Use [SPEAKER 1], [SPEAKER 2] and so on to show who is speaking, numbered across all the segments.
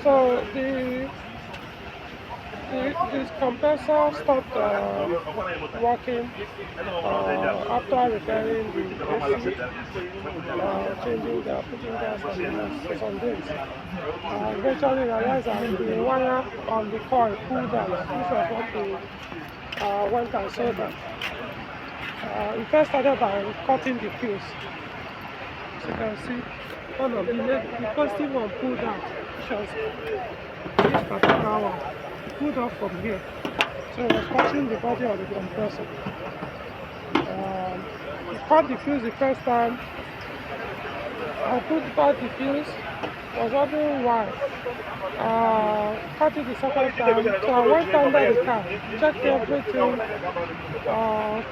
[SPEAKER 1] So this compressor stopped working after repairing the AC, changing the putting gas on for some days. Eventually realized that the wire on the coil pulled out. This was what we went and saw that. We first started by cutting the fuse. As you can see, one of the positive one pulled out, which was this particular one. It pulled off from here. So it was touching the body of the compressor. We cut the fuse the first time. I put back the fuse. I was wondering why. Cut it the second time. So I went under the car, checked everything,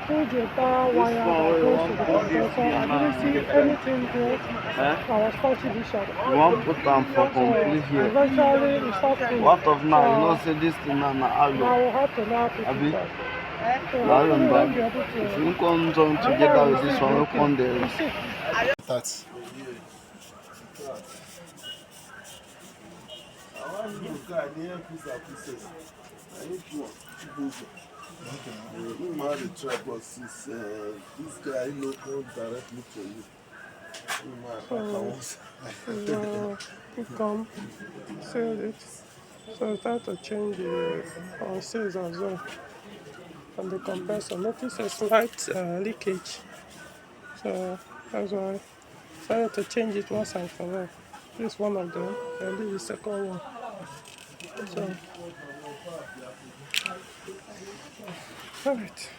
[SPEAKER 1] pulled the entire wire that goes to the compressor. I didn't see anything there that was touching each other.
[SPEAKER 2] You want to put them for complete here.
[SPEAKER 1] Eventually, we stopped pulling.
[SPEAKER 2] What of now? You know, say this thing now,
[SPEAKER 1] Now we have to now put it back. So
[SPEAKER 2] now
[SPEAKER 1] hopefully we'll be
[SPEAKER 2] remember,
[SPEAKER 1] able to.
[SPEAKER 2] if you come join together with this one, we come there.
[SPEAKER 3] That's this guy local directly to you.
[SPEAKER 1] We come, seal it. So it's time to change the seals as well. And the compressor. Notice a slight leakage. So that's why I decided to change it once and for all. This is one of them, and this is the second one. So, alright.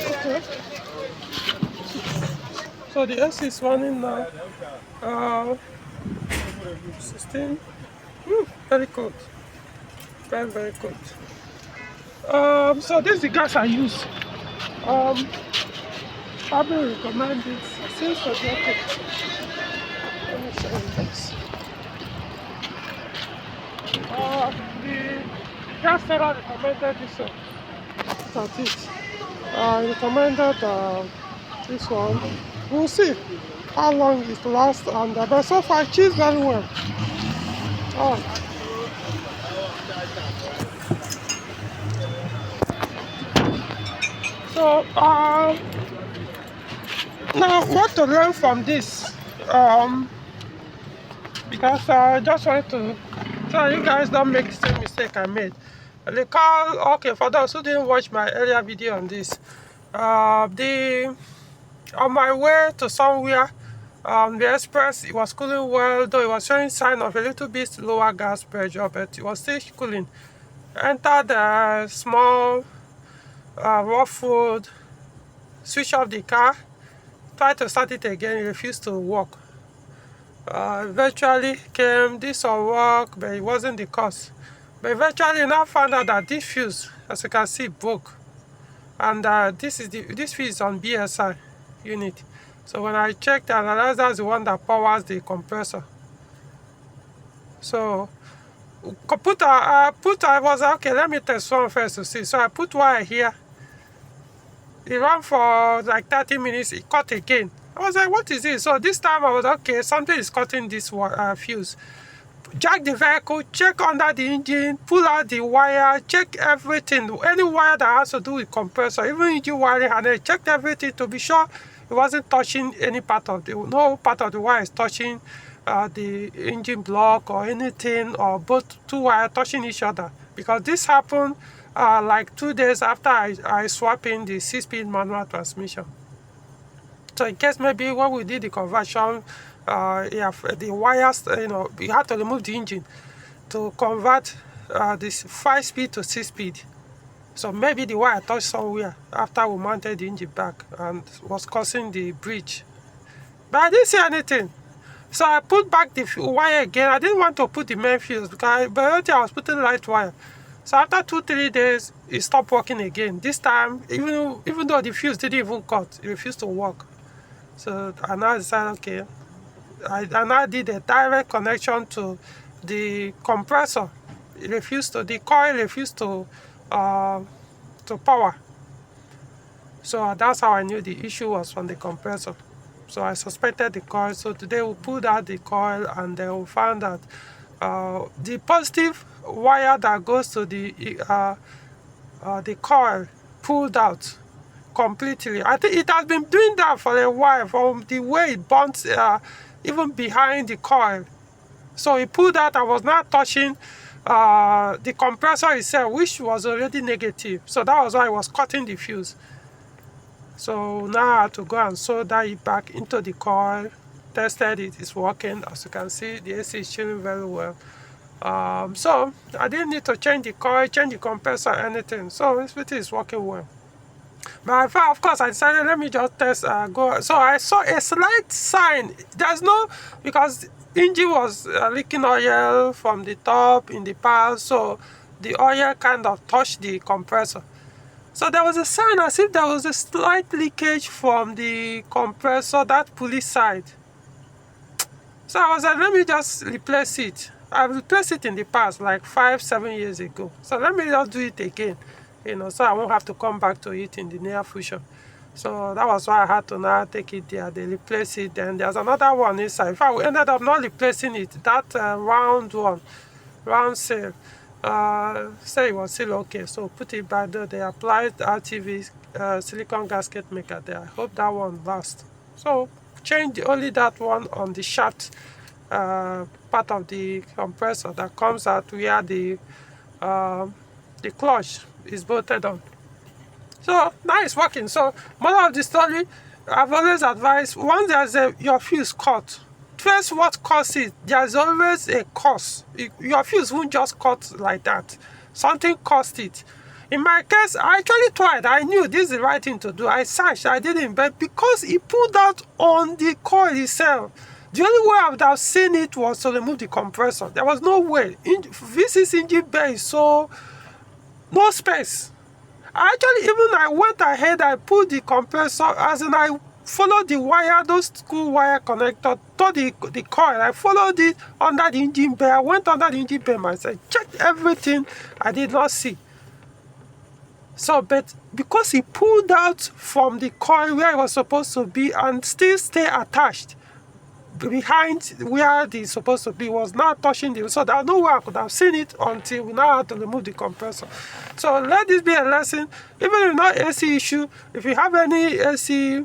[SPEAKER 1] Okay. So the AC is running now. 16. Very cold. Very, very cold. So this is the gas I use. Probably recommend it since for the okay. Let me show you this. The gas seller recommended this one. That's it. I recommended this one. We'll see how long it lasts, and but so far it chews very well. So now what to learn from this? Because I just wanted to so you guys don't make the same mistake I made. The car, okay, for those who didn't watch my earlier video on this, on my way to somewhere, the express, it was cooling well, though it was showing sign of a little bit lower gas pressure, but it was still cooling. Entered a small rough road, switch off the car, tried to start it again, it refused to work. Eventually came, this will work, but it wasn't the cause. But eventually now found out that this fuse, as you can see, broke. And this fuse is on BSI unit. So when I checked, I realized that's the one that powers the compressor. So I was like, okay, let me test one first to see. So I put wire here. It ran for like 30 minutes, it cut again. I was like, what is this? So this time I was okay, something is cutting this fuse. Jack the vehicle, check under the engine, pull out the wire, check everything. Any wire that has to do with compressor, even engine wiring, and I checked everything to be sure it wasn't touching any part of no part of the wire is touching the engine block or anything, or both two wires touching each other. Because this happened like 2 days after I swapped in the 6-speed manual transmission. So in case maybe when we did the conversion, the wires, we had to remove the engine to convert this 5-speed to 6-speed. So maybe the wire touched somewhere after we mounted the engine back and was causing the breach. But I didn't see anything. So I put back the wire again. I didn't want to put the main fuse because I was putting light wire. So after 2-3 days, it stopped working again. This time, even though the fuse didn't even cut, it refused to work. So I now decided, okay, I now did a direct connection to the compressor the coil refused to power. So that's how I knew the issue was from the compressor. So I suspected the coil. So today we pulled out the coil, and then we found that the positive wire that goes to the coil pulled out completely. I think it has been doing that for a while, from the way it burns even behind the coil. So it pulled out and was not touching the compressor itself, which was already negative. So that was why it was cutting the fuse. So now I had to go and solder it back into the coil. Tested it, it's working. As you can see, the AC is chilling very well. So I didn't need to change the coil, change the compressor, anything. So everything is working well. But of course, I decided, let me just test go. So I saw a slight sign. There's no, because engine was leaking oil from the top in the past, so the oil kind of touched the compressor. So there was a sign as if there was a slight leakage from the compressor, that pulley side. So I was like, let me just replace it. I've replaced it in the past, like 5-7 years ago. So let me just do it again, so I won't have to come back to it in the near future. So that was why I had to now take it there. They replace it. Then there's another one inside. In fact, we ended up not replacing it. That round seal, say it was still okay. So put it back there. They applied RTV silicone gasket maker there. I hope that one lasts. So change only that one on the shaft part of the compressor that comes out where the clutch is bolted on. So now it's working. So moral of the story, I've always advised, once there's your fuse cut, first what causes it, there's always a cause. Your fuse won't just cut like that. Something caused it. In my case, I actually tried. I knew this is the right thing to do. I searched, I didn't, but because it pulled out on the coil itself, the only way I would have seen it was to remove the compressor. There was no way. This engine bay is so no space. I went ahead, I pulled the compressor, as in I followed the wire, those school wire connector to the coil. I followed it under the engine bay. I went under the engine bay myself, checked everything. I did not see. So, but because he pulled out from the coil where it was supposed to be and still stay attached behind where it's supposed to be, was not touching the, so there's no way I could have seen it until we now had to remove the compressor. So let this be a lesson. Even if not AC issue, if you have any AC,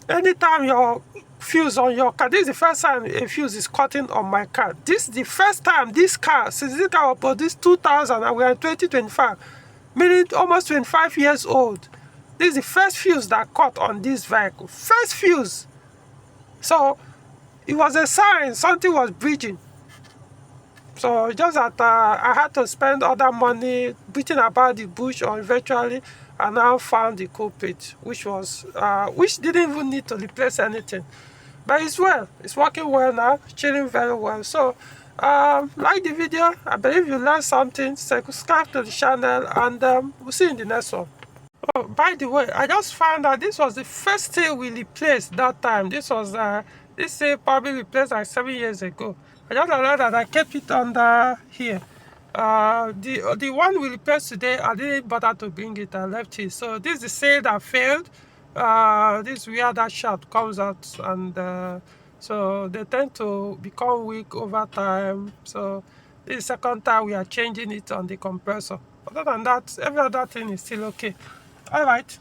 [SPEAKER 1] anytime your fuse on your car, this is the first time a fuse is cutting on my car. This is the first time this car, since this car was produced 2000 and we are in 2025, meaning almost 25 years old. This is the first fuse that cut on this vehicle. First fuse. So it was a sign something was breaching. So just that I had to spend other money beating about the bush, or eventually I now found the culprit, which didn't even need to replace anything. But it's well, it's working well now, chilling very well. So like the video, I believe you learned something. Subscribe to the channel, and we'll see you in the next one. Oh, by the way, I just found out this was the first thing we replaced that time. This thing probably replaced like 7 years ago. I just realized that I kept it under here. The one we replaced today, I didn't bother to bring it. I left it. So this is the sale that failed. This is where that shaft comes out, and so they tend to become weak over time. So this is the second time we are changing it on the compressor. Other than that, every other thing is still okay. All right.